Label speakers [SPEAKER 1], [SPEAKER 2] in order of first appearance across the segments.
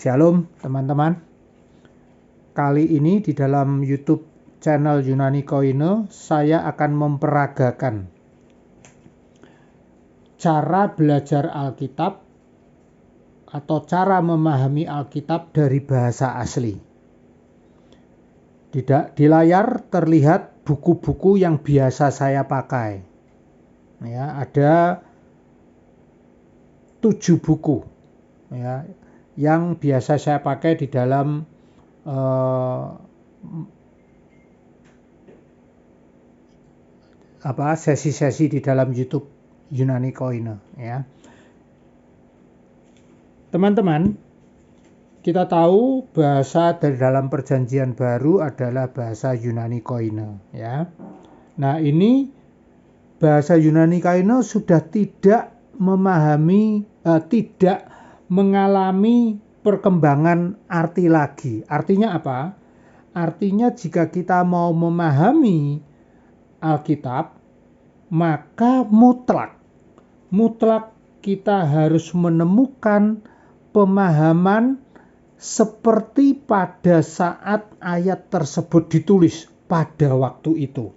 [SPEAKER 1] Shalom teman-teman. Kali ini di dalam YouTube channel Yunani Koine saya akan memperagakan cara belajar Alkitab atau cara memahami Alkitab dari bahasa asli. Di layar terlihat buku-buku yang biasa saya pakai. Ya, ada 7 buku ya, yang biasa saya pakai di dalam sesi-sesi di dalam YouTube Yunani Koine ya. Teman-teman, kita tahu bahasa dari dalam Perjanjian Baru adalah bahasa Yunani Koine ya. Nah, ini bahasa Yunani Koine sudah tidak mengalami perkembangan arti lagi. Artinya apa? Artinya jika kita mau memahami Alkitab, maka mutlak kita harus menemukan pemahaman seperti pada saat ayat tersebut ditulis pada waktu itu.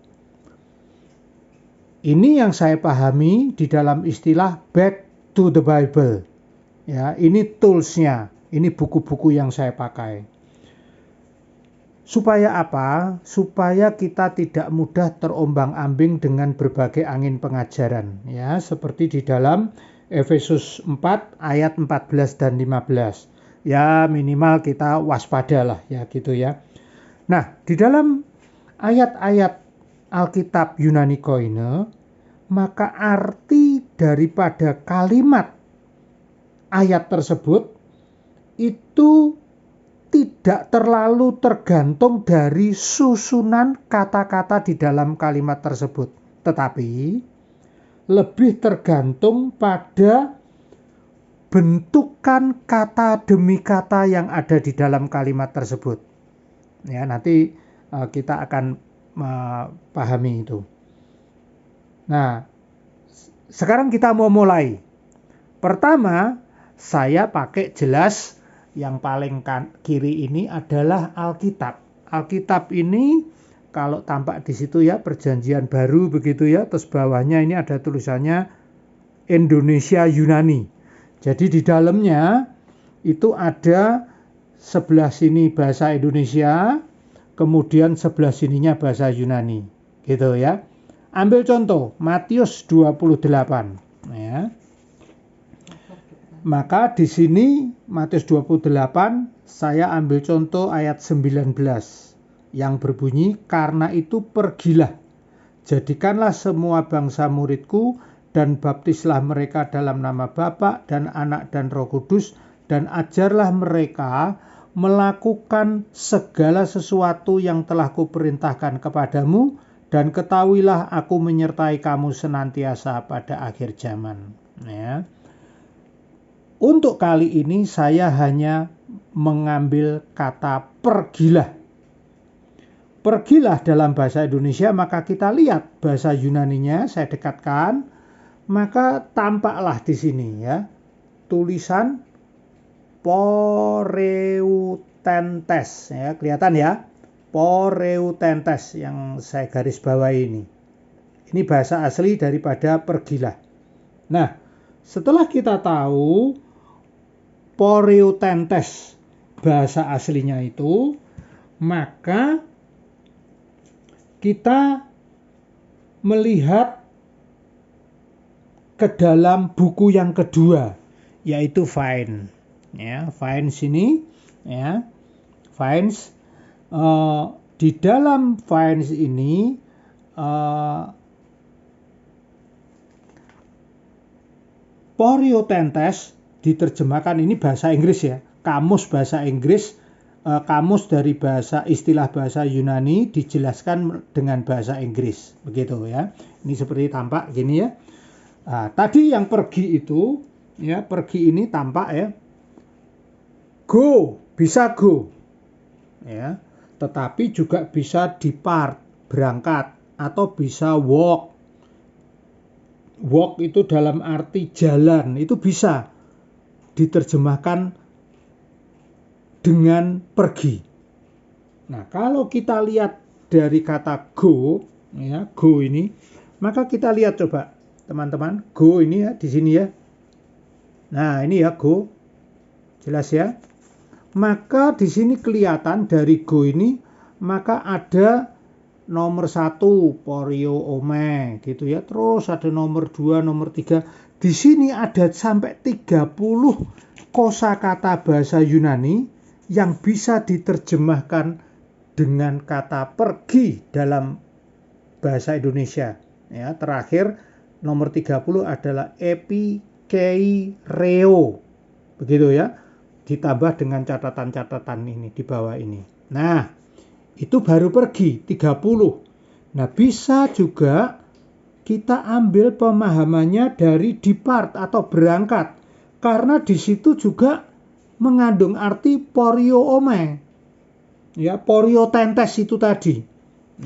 [SPEAKER 1] Ini yang saya pahami di dalam istilah back to the Bible. Ya, ini toolsnya, ini buku-buku yang saya pakai. Supaya apa? Supaya kita tidak mudah terombang-ambing dengan berbagai angin pengajaran. Ya, seperti di dalam Efesus 4 ayat 14 dan 15. Ya, minimal kita waspadalah ya gitu ya. Nah, di dalam ayat-ayat Alkitab Yunani Koine, maka arti daripada kalimat ayat tersebut itu tidak terlalu tergantung dari susunan kata-kata di dalam kalimat tersebut, tetapi lebih tergantung pada bentukan kata demi kata yang ada di dalam kalimat tersebut. Ya, nanti kita akan pahami itu. Nah, sekarang kita mau mulai. Pertama, saya pakai jelas yang paling kiri ini adalah Alkitab. Alkitab ini kalau tampak di situ ya Perjanjian Baru begitu ya, terus bawahnya ini ada tulisannya Indonesia Yunani. Jadi di dalamnya itu ada sebelah sini bahasa Indonesia, kemudian sebelah sininya bahasa Yunani. Gitu ya. Ambil contoh Matius 28 ya. Maka di sini Matius 28 saya ambil contoh ayat 19 yang berbunyi, karena itu pergilah, jadikanlah semua bangsa muridku dan baptislah mereka dalam nama Bapa dan Anak dan Roh Kudus, dan ajarlah mereka melakukan segala sesuatu yang telah kuperintahkan kepadamu, dan ketahuilah aku menyertai kamu senantiasa pada akhir zaman. Ya. Untuk kali ini saya hanya mengambil kata pergilah. Pergilah dalam bahasa Indonesia, maka kita lihat bahasa Yunaninya, saya dekatkan, maka tampaklah di sini ya tulisan poreutentes ya, kelihatan ya. Poreutentes yang saya garis bawahi ini. Ini bahasa asli daripada pergilah. Nah, setelah kita tahu poreutentes bahasa aslinya itu, maka kita melihat ke dalam buku yang kedua, yaitu Vines. Ya, Vines ini ya. Vines di dalam Vines ini poreutentes diterjemahkan, ini bahasa Inggris ya, kamus bahasa Inggris, kamus dari istilah bahasa Yunani dijelaskan dengan bahasa Inggris, begitu ya. Ini seperti tampak gini ya. Tadi yang pergi itu ya, pergi ini tampak ya, go, bisa go ya. Tetapi juga bisa depart, berangkat, atau bisa walk. Walk itu dalam arti jalan, itu bisa diterjemahkan dengan pergi. Nah, kalau kita lihat dari kata go, ya, go ini, maka kita lihat coba teman-teman, go ini ya di sini ya. Nah, ini ya go. Jelas ya? Maka di sini kelihatan dari go ini, maka ada nomor 1 Porio Ome gitu ya. Terus ada nomor 2, nomor 3. Di sini ada sampai 30 kosakata bahasa Yunani yang bisa diterjemahkan dengan kata pergi dalam bahasa Indonesia. Ya, terakhir nomor 30 adalah epikeireo. Begitu ya. Ditambah dengan catatan-catatan ini di bawah ini. Nah, itu baru pergi 30. Nah, bisa juga kita ambil pemahamannya dari depart atau berangkat. Karena di situ juga mengandung arti porio ome. Ya, porio tentes itu tadi.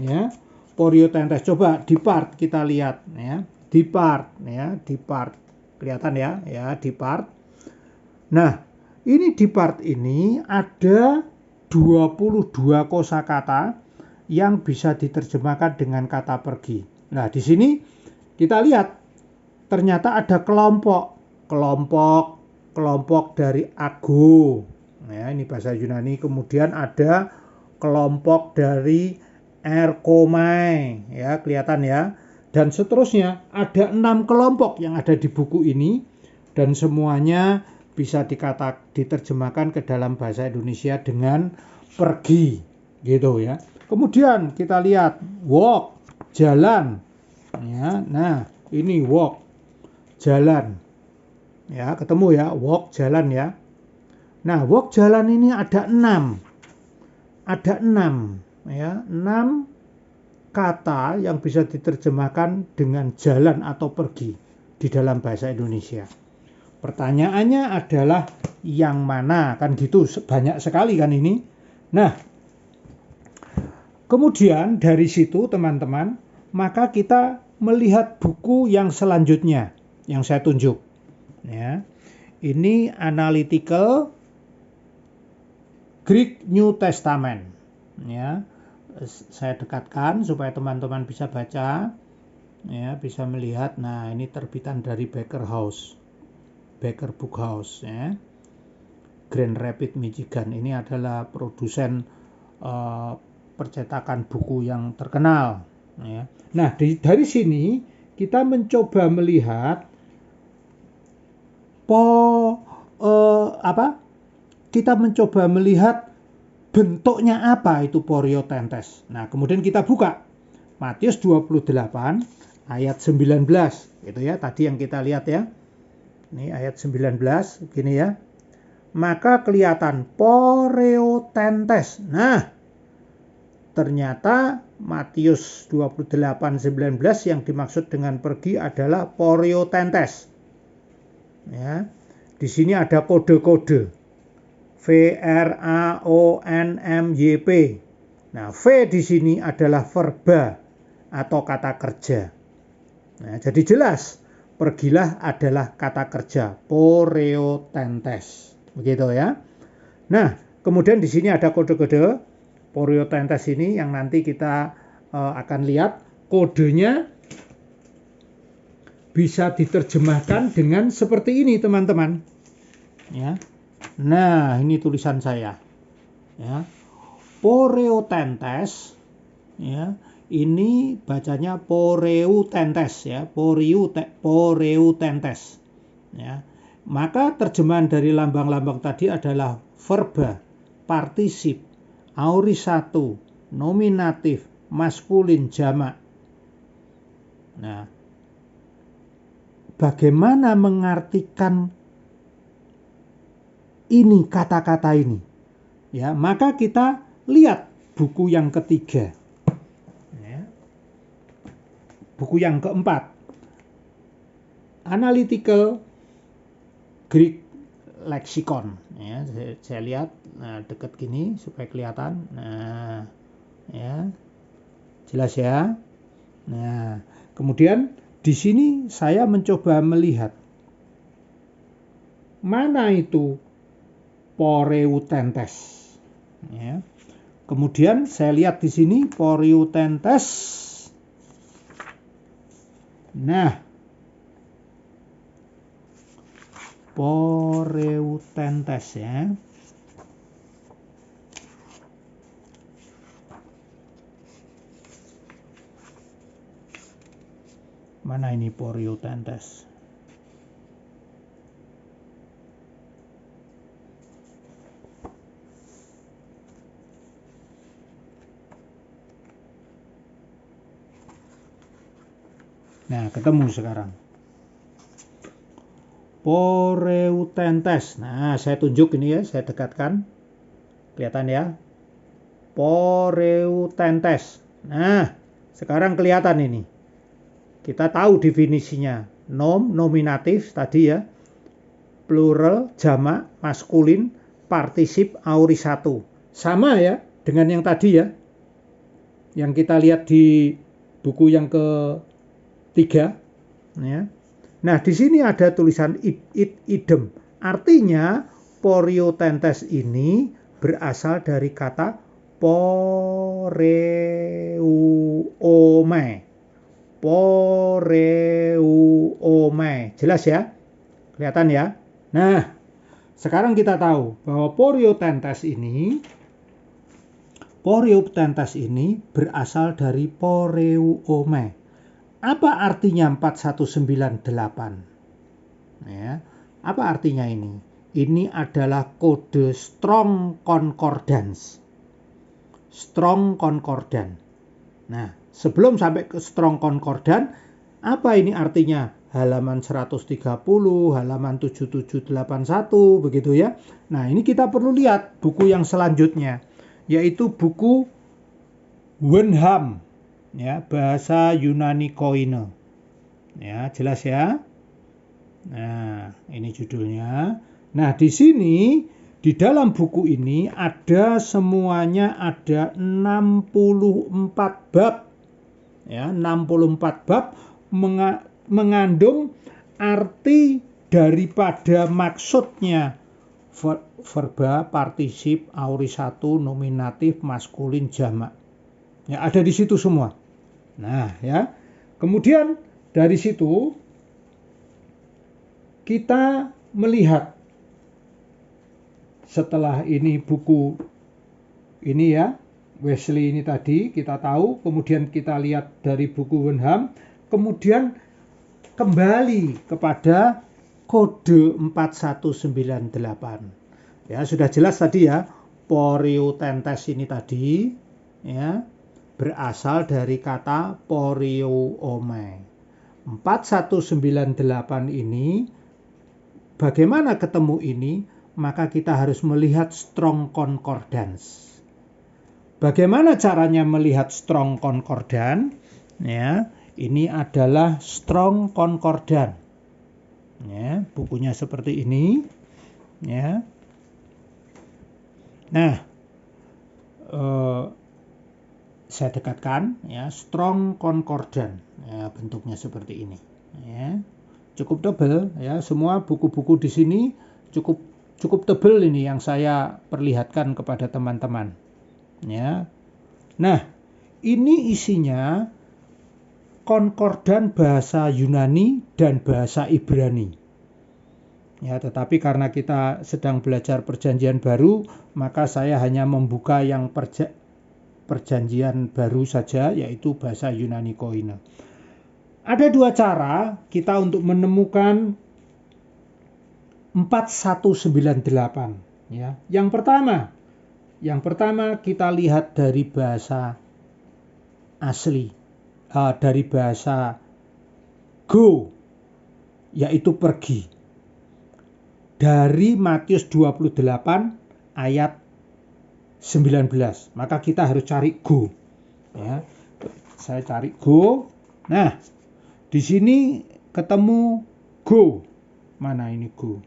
[SPEAKER 1] Ya, porio tentes. Coba depart kita lihat ya. Depart ya, depart. Kelihatan ya, ya depart. Nah, ini di part ini ada 22 kosakata yang bisa diterjemahkan dengan kata pergi. Nah, di sini kita lihat ternyata ada kelompok dari ago. Ya, ini bahasa Yunani. Kemudian ada kelompok dari erkomai, ya, kelihatan ya. Dan seterusnya ada 6 kelompok yang ada di buku ini dan semuanya bisa diterjemahkan ke dalam bahasa Indonesia dengan pergi gitu ya. Kemudian kita lihat walk, jalan ya. Nah, ini walk, jalan. Ya, ketemu ya, walk, jalan ya. Nah, walk, jalan ini ada 6. Ada 6 ya, 6 kata yang bisa diterjemahkan dengan jalan atau pergi di dalam bahasa Indonesia. Pertanyaannya adalah yang mana, kan gitu, banyak sekali kan ini. Nah, kemudian dari situ teman-teman, maka kita melihat buku yang selanjutnya yang saya tunjuk. Ya, ini Analytical Greek New Testament. Ya, saya dekatkan supaya teman-teman bisa baca, ya, bisa melihat. Nah, ini terbitan dari Baker Book House ya. Grand Rapids, Michigan. Ini adalah produsen percetakan buku yang terkenal ya. Nah, dari sini kita mencoba melihat kita mencoba melihat bentuknya apa itu porio tentes. Nah, kemudian kita buka Matius 28 ayat 19 itu ya, tadi yang kita lihat ya. Ini ayat 19 gini ya. Maka kelihatan poreo tentes. Nah, ternyata Matius 28:19 yang dimaksud dengan pergi adalah poreo tentes. Ya. Di sini ada kode-kode. VRAONMYP. Nah, V di sini adalah verba atau kata kerja. Nah, jadi jelas pergilah adalah kata kerja, poreo tentes. Begitu ya. Nah, kemudian di sini ada kode-kode poreo tentes ini yang nanti kita akan lihat kodenya bisa diterjemahkan dengan seperti ini, teman-teman. Ya. Nah, ini tulisan saya. Ya. Poreo tentes ya. Ini bacanya poreu tentes ya, poreu tentes. Ya. Maka terjemahan dari lambang-lambang tadi adalah verba, partisip, aorist 1, nominatif, maskulin, jamak. Nah, bagaimana mengartikan ini kata-kata ini? Ya, maka kita lihat buku yang ketiga. Buku yang keempat, Analytical Greek Lexicon. Ya, saya lihat dekat gini supaya kelihatan. Nah, ya, jelas ya. Nah, kemudian di sini saya mencoba melihat mana itu Poreutentes. Ya. Kemudian saya lihat di sini Poreutentes. Nah, Poreutentes ya. Mana ini Poreutentes? Nah, ketemu sekarang. Poreutentes. Nah, saya tunjuk ini ya, saya dekatkan. Kelihatan ya? Poreutentes. Nah, sekarang kelihatan ini. Kita tahu definisinya. Nom, nominatif tadi ya. Plural, jamak, maskulin, partisip auri satu. Sama ya dengan yang tadi ya. Yang kita lihat di buku yang ketiga. Ya. Nah, di sini ada tulisan idem. Artinya, Poreutentes ini berasal dari kata poreuomai. Poreuomai. Jelas ya? Kelihatan ya? Nah, sekarang kita tahu bahwa Poreutentes ini berasal dari poreuomai. Apa artinya 4198? Ya, apa artinya ini? Ini adalah kode strong concordance. Strong concordance. Nah, sebelum sampai ke strong concordance, apa ini artinya? Halaman 130, halaman 7781, begitu ya. Nah, ini kita perlu lihat buku yang selanjutnya, yaitu buku Wenham, ya, bahasa Yunani Koine. Ya, jelas ya. Nah, ini judulnya. Nah, di sini di dalam buku ini ada semuanya ada 64 bab. Ya, 64 bab mengandung arti daripada maksudnya verba, partisip, auri satu, nominatif, maskulin, jamak. Ya, ada di situ semua. Nah, ya. Kemudian dari situ kita melihat setelah ini buku ini ya, Wesley ini tadi kita tahu, kemudian kita lihat dari buku Wenham, kemudian kembali kepada kode 4198. Ya, sudah jelas tadi ya, Poreutentes ini tadi ya berasal dari kata poreuomai. 4198 ini bagaimana ketemu ini? Maka kita harus melihat strong concordance. Bagaimana caranya melihat strong concordance? Ya, ini adalah strong concordance. Ya, bukunya seperti ini. Ya. Nah, saya dekatkan ya, strong concordance. Ya, bentuknya seperti ini. Ya. Cukup tebal ya, semua buku-buku di sini cukup tebal ini yang saya perlihatkan kepada teman-teman. Ya. Nah, ini isinya konkordan bahasa Yunani dan bahasa Ibrani. Ya, tetapi karena kita sedang belajar perjanjian baru, maka saya hanya membuka yang perjanjian baru saja, yaitu bahasa Yunani Koine. Ada dua cara kita untuk menemukan 4198. Ya. Yang pertama kita lihat dari bahasa asli, dari bahasa go, yaitu pergi. Dari Matius 28 ayat 19. Maka kita harus cari go. Ya. Saya cari go. Nah, di sini ketemu go. Mana ini go?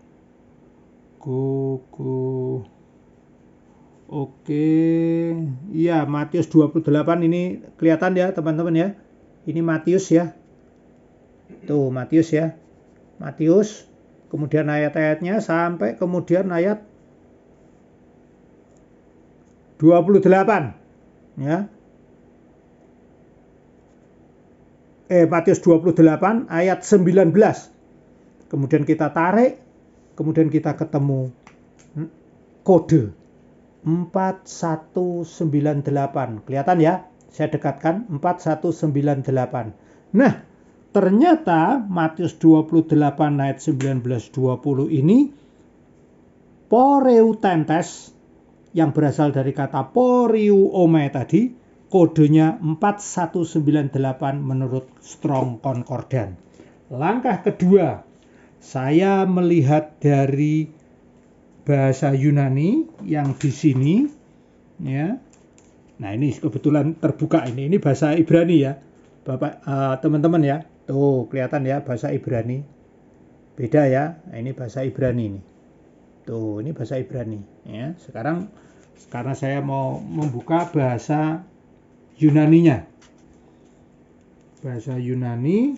[SPEAKER 1] Go. Oke. Iya, Matius 28 ini kelihatan ya, teman-teman ya. Ini Matius ya. Tuh, Matius ya. Matius, kemudian ayat-ayatnya sampai kemudian ayat 28 ya. Matius 28 ayat 19. Kemudian kita tarik, kemudian kita ketemu kode 4198. Kelihatan ya? Saya dekatkan 4198. Nah, ternyata Matius 28 ayat 19-20 ini Poreutentes yang berasal dari kata Poriuome tadi, kodenya 4198 menurut Strong Concordance. Langkah kedua, saya melihat dari bahasa Yunani yang di sini ya. Nah, ini kebetulan terbuka ini bahasa Ibrani ya. Bapak teman-teman ya. Tuh, kelihatan ya bahasa Ibrani. Beda ya. Nah, ini bahasa Ibrani ini. Tuh, ini bahasa Ibrani ya. Sekarang karena saya mau membuka bahasa Yunaninya. Bahasa Yunani,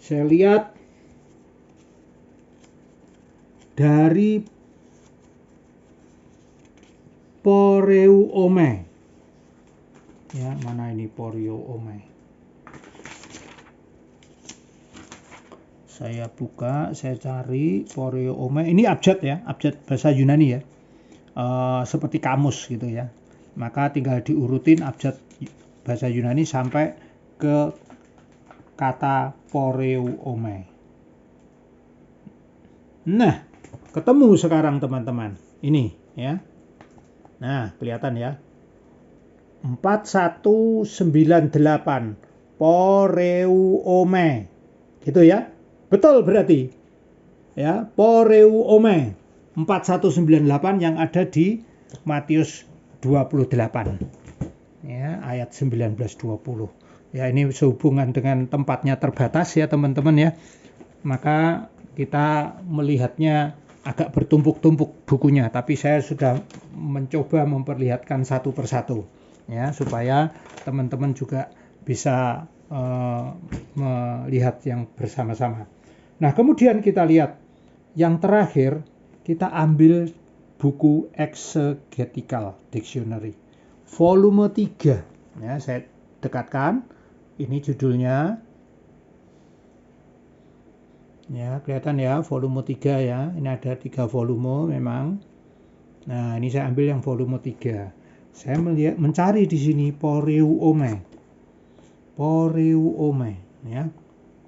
[SPEAKER 1] saya lihat dari Poreuome. Ya, mana ini Poreuome? Saya buka, saya cari Poreuome. Ini abjad ya, abjad bahasa Yunani ya. Seperti kamus gitu ya. Maka tinggal diurutin abjad bahasa Yunani sampai ke kata Poreuome. Nah, ketemu sekarang teman-teman. Ini ya. Nah, kelihatan ya. 4198 Poreuome. Gitu ya. Betul berarti. Ya, Poreuome 4198 yang ada di Matius 28 ya, ayat 19-20. Ya, ini sehubungan dengan tempatnya terbatas ya teman-teman ya. Maka kita melihatnya agak bertumpuk-tumpuk bukunya, tapi saya sudah mencoba memperlihatkan satu persatu ya, supaya teman-teman juga bisa melihat yang bersama-sama. Nah, kemudian kita lihat yang terakhir, kita ambil buku Exegetical Dictionary volume 3 ya, saya dekatkan. Ini judulnya ya, kelihatan ya, volume 3 ya. Ini ada 3 volume memang. Nah, ini saya ambil yang volume 3. Saya mencari di sini Poreuome. Poreuome ya.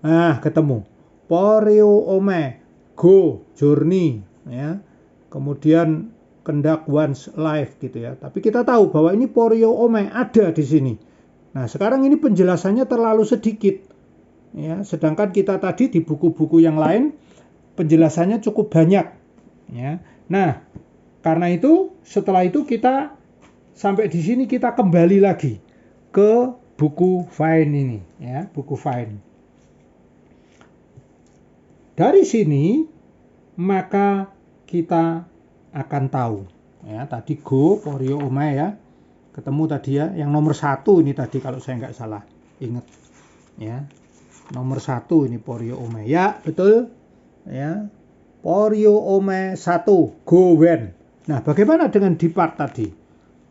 [SPEAKER 1] Nah, ketemu. Poreuome, go, journey ya. Kemudian conduct one's life gitu ya. Tapi kita tahu bahwa ini Poreuome ada di sini. Nah, sekarang ini penjelasannya terlalu sedikit. Ya, sedangkan kita tadi di buku-buku yang lain penjelasannya cukup banyak. Ya. Nah, karena itu setelah itu kita sampai di sini kita kembali lagi ke buku Vine ini, ya, buku Vine. Dari sini maka kita akan tahu. Ya, tadi go Poreuome ya, ketemu tadi ya. Yang nomor 1 ini tadi kalau saya nggak salah, ingat ya. Nomor 1 ini Poreuome ya, betul ya. Poreuome 1, go when. Nah, bagaimana dengan depart tadi?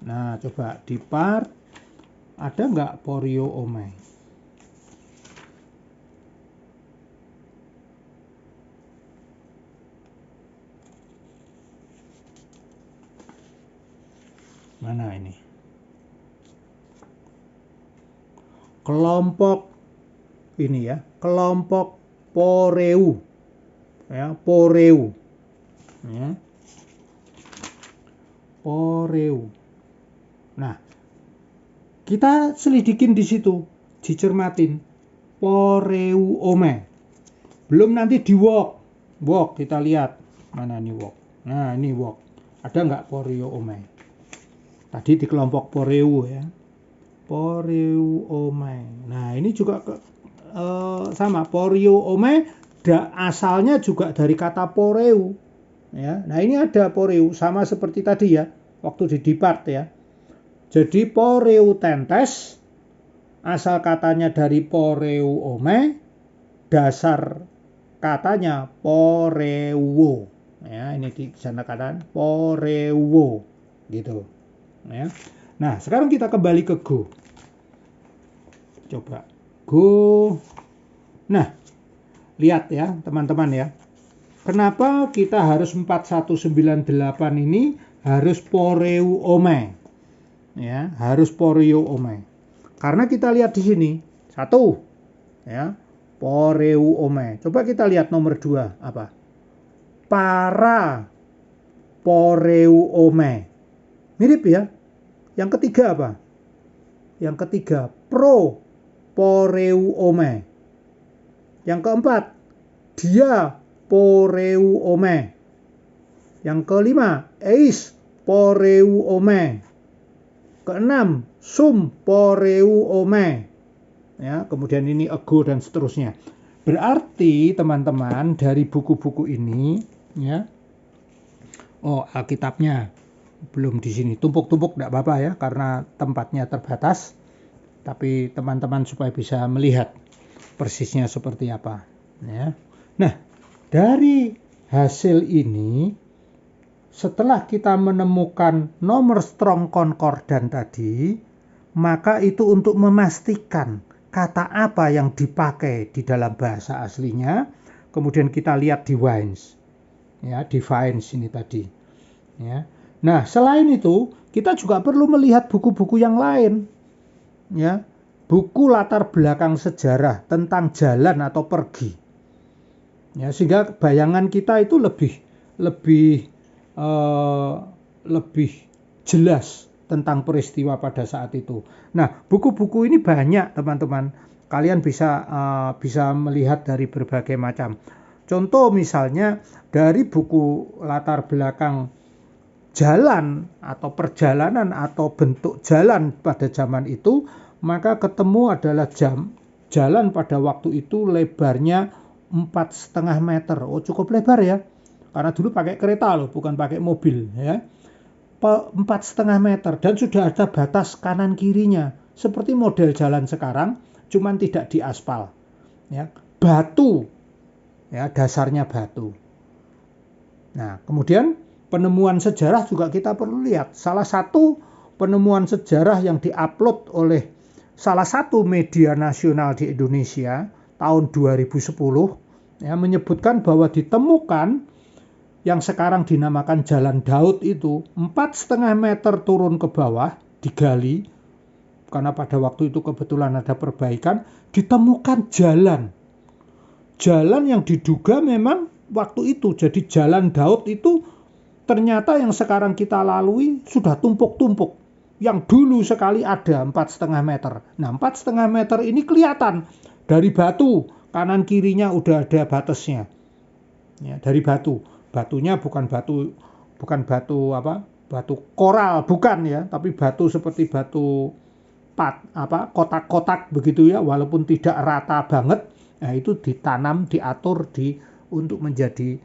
[SPEAKER 1] Nah, coba depart, ada nggak Poreuome? Mana ini? Kelompok ini ya, kelompok Poreu. Ya, Poreu. Ya. Poreu. Nah, kita selidikin di situ, dicermatin. Poreuome. Belum nanti di walk. Walk kita lihat. Mana nih walk? Nah, ini walk. Ada nggak Poreuome? Tadi di kelompok Poreu ya. Poreuome. Nah, ini juga sama. Poreuome asalnya juga dari kata Poreu. Ya. Nah, ini ada Poreu sama seperti tadi ya, waktu di depart ya. Jadi Poreutentes asal katanya dari Poreuome, dasar katanya Poreuo. Ya, ini di sana kanan Poreuo gitu. Ya. Nah, sekarang kita kembali ke Go. Coba Go. Nah, lihat ya teman-teman ya. Kenapa kita harus 4198 ini harus poreu ome? Ya, harus poreu ome. Karena kita lihat di sini, satu, ya, poreu ome. Coba kita lihat nomor 2 apa? Para poreu ome. Mirip ya. Yang ketiga apa? Yang ketiga pro poreu ome. Yang keempat, dia poreu ome. Yang kelima, eis poreu ome. Keenam, sum poreu ome. Ya, kemudian ini ego dan seterusnya. Berarti teman-teman dari buku-buku ini, ya. Oh, Alkitabnya belum di sini. Tumpuk-tumpuk tidak apa-apa ya, karena tempatnya terbatas. Tapi teman-teman supaya bisa melihat persisnya seperti apa. Ya. Nah, dari hasil ini, setelah kita menemukan nomor strong konkordan tadi, maka itu untuk memastikan kata apa yang dipakai di dalam bahasa aslinya. Kemudian kita lihat di Wines, ya, di Vines ini tadi. Ya. Nah, selain itu, kita juga perlu melihat buku-buku yang lain. Ya. Buku latar belakang sejarah tentang jalan atau pergi, ya, sehingga bayangan kita itu lebih jelas tentang peristiwa pada saat itu. Nah, buku-buku ini banyak teman-teman, kalian bisa melihat dari berbagai macam. Contoh misalnya dari buku latar belakang jalan atau perjalanan atau bentuk jalan pada zaman itu, maka ketemu adalah jalan pada waktu itu lebarnya 4,5 meter. Oh, cukup lebar ya. Karena dulu pakai kereta loh, bukan pakai mobil ya. 4,5 meter dan sudah ada batas kanan kirinya. Seperti model jalan sekarang, cuman tidak diaspal. Ya, batu. Ya, dasarnya batu. Nah, kemudian penemuan sejarah juga kita perlu lihat. Salah satu penemuan sejarah yang diupload oleh salah satu media nasional di Indonesia tahun 2010 ya, menyebutkan bahwa ditemukan yang sekarang dinamakan Jalan Daud itu 4,5 meter turun ke bawah, digali, karena pada waktu itu kebetulan ada perbaikan, ditemukan jalan yang diduga memang waktu itu. Jadi Jalan Daud itu ternyata yang sekarang kita lalui sudah tumpuk-tumpuk. Yang dulu sekali ada 4,5 meter. Nah, 4,5 meter ini kelihatan dari batu, kanan kirinya udah ada batasnya. Ya, dari batu. Batunya bukan batu koral, bukan ya, tapi batu seperti batu kotak-kotak begitu ya, walaupun tidak rata banget. Nah, itu ditanam, diatur untuk menjadi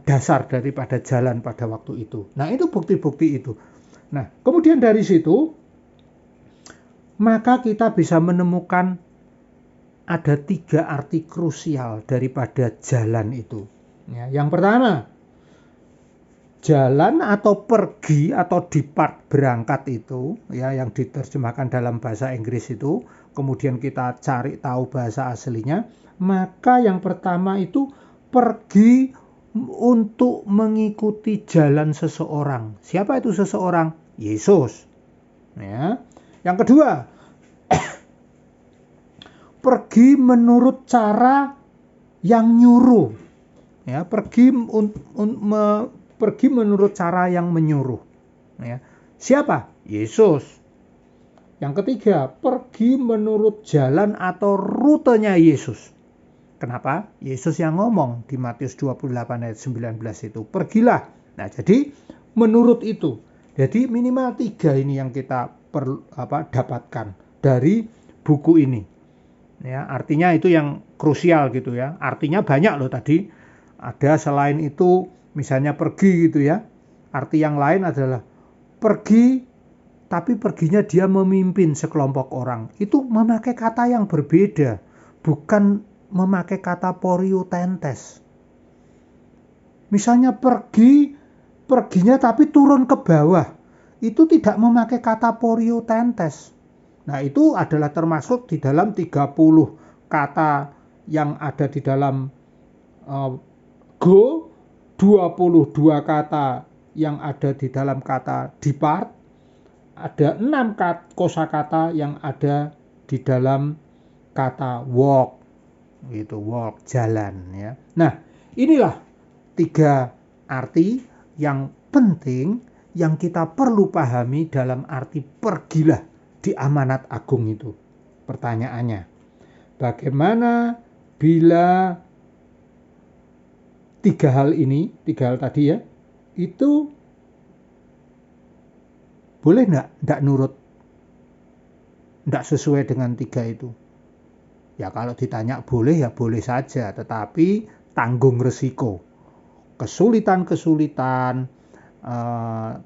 [SPEAKER 1] dasar daripada jalan pada waktu itu. Nah, itu bukti-bukti itu. Nah, kemudian dari situ maka kita bisa menemukan ada 3 arti krusial daripada jalan itu. Ya, yang pertama, jalan atau pergi atau depart, berangkat itu ya, yang diterjemahkan dalam bahasa Inggris itu, kemudian kita cari tahu bahasa aslinya, maka yang pertama itu pergi untuk mengikuti jalan seseorang. Siapa itu seseorang? Yesus. Ya. Yang kedua, pergi menurut cara yang nyuruh. Ya, pergi menurut cara yang menyuruh. Ya. Siapa? Yesus. Yang ketiga, pergi menurut jalan atau rutenya Yesus. Kenapa? Yesus yang ngomong di Matius 28 ayat 19 itu, pergilah. Nah, jadi menurut itu. Jadi minimal 3 ini yang kita dapatkan dari buku ini. Ya, artinya itu yang krusial gitu ya. Artinya banyak loh tadi. Ada selain itu misalnya pergi gitu ya. Arti yang lain adalah pergi, tapi perginya dia memimpin sekelompok orang. Itu memakai kata yang berbeda, bukan memakai kata poriotentes. Misalnya perginya tapi turun ke bawah. itu tidak memakai kata Poliotentes. Nah, itu adalah termasuk di dalam 30 kata yang ada di dalam go, 22 kata yang ada di dalam kata depart, ada 6 kosakata yang ada di dalam kata walk, gitu, walk, jalan ya. Nah, inilah 3 arti yang penting yang kita perlu pahami dalam arti pergilah di amanat agung itu. Pertanyaannya, bagaimana bila 3 hal tadi ya, itu boleh enggak nurut, enggak sesuai dengan 3 itu? Ya kalau ditanya boleh ya boleh saja, tetapi tanggung resiko. Kesulitan-kesulitan,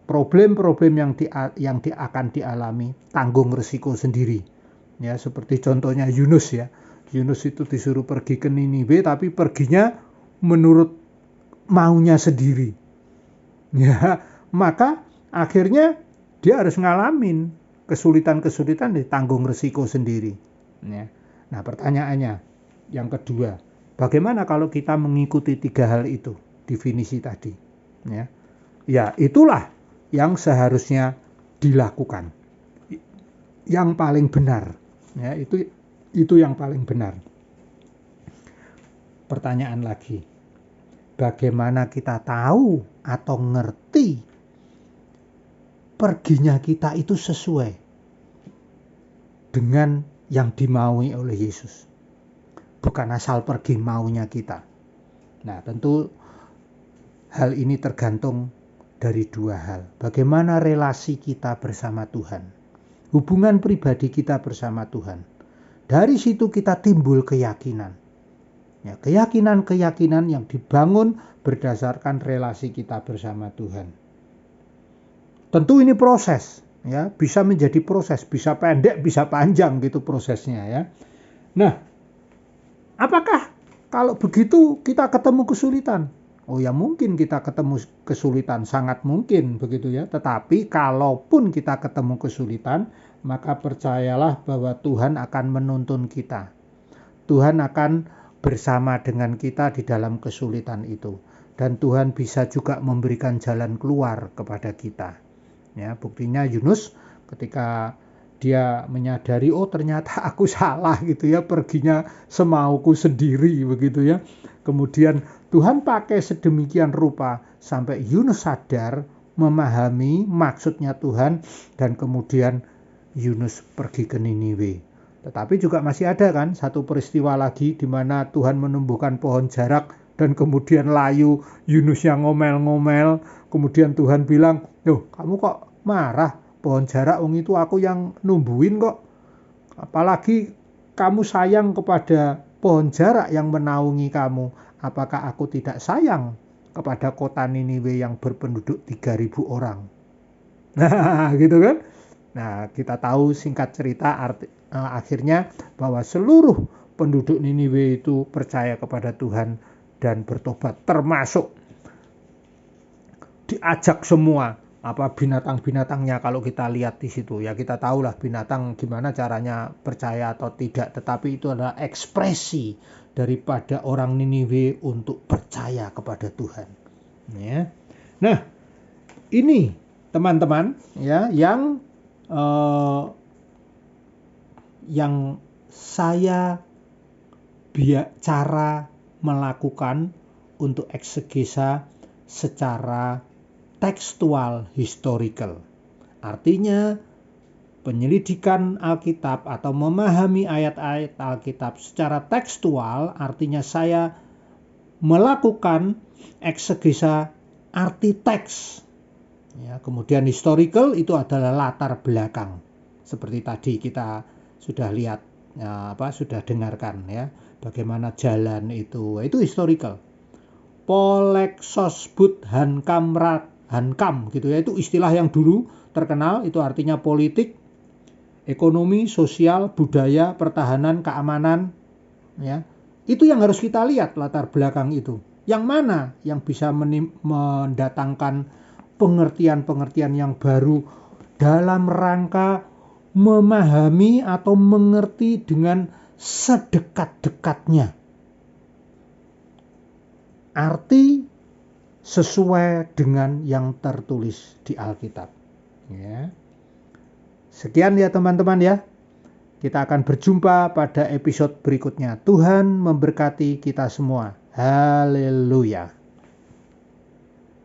[SPEAKER 1] problem-problem yang akan dialami, tanggung resiko sendiri. Ya, seperti contohnya Yunus ya. Yunus itu disuruh pergi ke Niniwe, tapi perginya menurut maunya sendiri. Ya, maka akhirnya dia harus ngalamin kesulitan-kesulitan, ditanggung resiko sendiri. Ya. Nah, pertanyaannya yang kedua, bagaimana kalau kita mengikuti 3 hal itu, definisi tadi? Ya, itulah yang seharusnya dilakukan. Yang paling benar. Ya, itu yang paling benar. Pertanyaan lagi, bagaimana kita tahu atau ngerti perginya kita itu sesuai dengan yang dimaui oleh Yesus? Bukan asal pergi maunya kita. Nah, tentu hal ini tergantung dari 2 hal. Bagaimana relasi kita bersama Tuhan, hubungan pribadi kita bersama Tuhan. Dari situ kita timbul keyakinan. Ya, keyakinan-keyakinan yang dibangun berdasarkan relasi kita bersama Tuhan. Tentu ini proses, ya, bisa menjadi proses, bisa pendek, bisa panjang gitu prosesnya ya. Nah, apakah kalau begitu kita ketemu kesulitan? Oh ya, mungkin kita ketemu kesulitan, sangat mungkin begitu ya. Tetapi kalaupun kita ketemu kesulitan, maka percayalah bahwa Tuhan akan menuntun kita. Tuhan akan bersama dengan kita di dalam kesulitan itu. Dan Tuhan bisa juga memberikan jalan keluar kepada kita. Ya, buktinya Yunus ketika dia menyadari, oh ternyata aku salah gitu ya, perginya semauku sendiri begitu ya. Kemudian Tuhan pakai sedemikian rupa sampai Yunus sadar, memahami maksudnya Tuhan, dan kemudian Yunus pergi ke Niniwe. Tetapi juga masih ada kan satu peristiwa lagi di mana Tuhan menumbuhkan pohon jarak dan kemudian layu Yunus yang ngomel-ngomel. Kemudian Tuhan bilang, "Loh, kamu kok marah? Pohon jarak wong itu aku yang numbuhin kok. Apalagi kamu sayang kepada pohon jarak yang menaungi kamu. Apakah aku tidak sayang kepada kota Niniwe yang berpenduduk 3.000 orang?" Nah, gitu kan? Nah, kita tahu singkat cerita akhirnya bahwa seluruh penduduk Niniwe itu percaya kepada Tuhan dan bertobat, termasuk diajak semua binatang-binatangnya. Kalau kita lihat di situ ya, kita tahulah binatang gimana caranya percaya atau tidak, tetapi itu adalah ekspresi daripada orang Niniwe untuk percaya kepada Tuhan ya. Nah, ini teman-teman ya yang saya cara melakukan untuk eksegesa secara tekstual historical. Artinya penyelidikan Alkitab atau memahami ayat-ayat Alkitab secara tekstual, artinya saya melakukan eksegesa arti teks. Ya, kemudian historical itu adalah latar belakang. Seperti tadi kita sudah lihat, sudah dengarkan ya, bagaimana jalan itu historical. Polexosbud hankam gitu ya, itu istilah yang dulu terkenal, itu artinya politik, ekonomi, sosial, budaya, pertahanan, keamanan ya. Itu yang harus kita lihat, latar belakang itu. Yang mana yang bisa mendatangkan pengertian-pengertian yang baru dalam rangka memahami atau mengerti dengan sedekat-dekatnya. Arti sesuai dengan yang tertulis di Alkitab. Ya. Sekian ya teman-teman ya. Kita akan berjumpa pada episode berikutnya. Tuhan memberkati kita semua. Haleluya.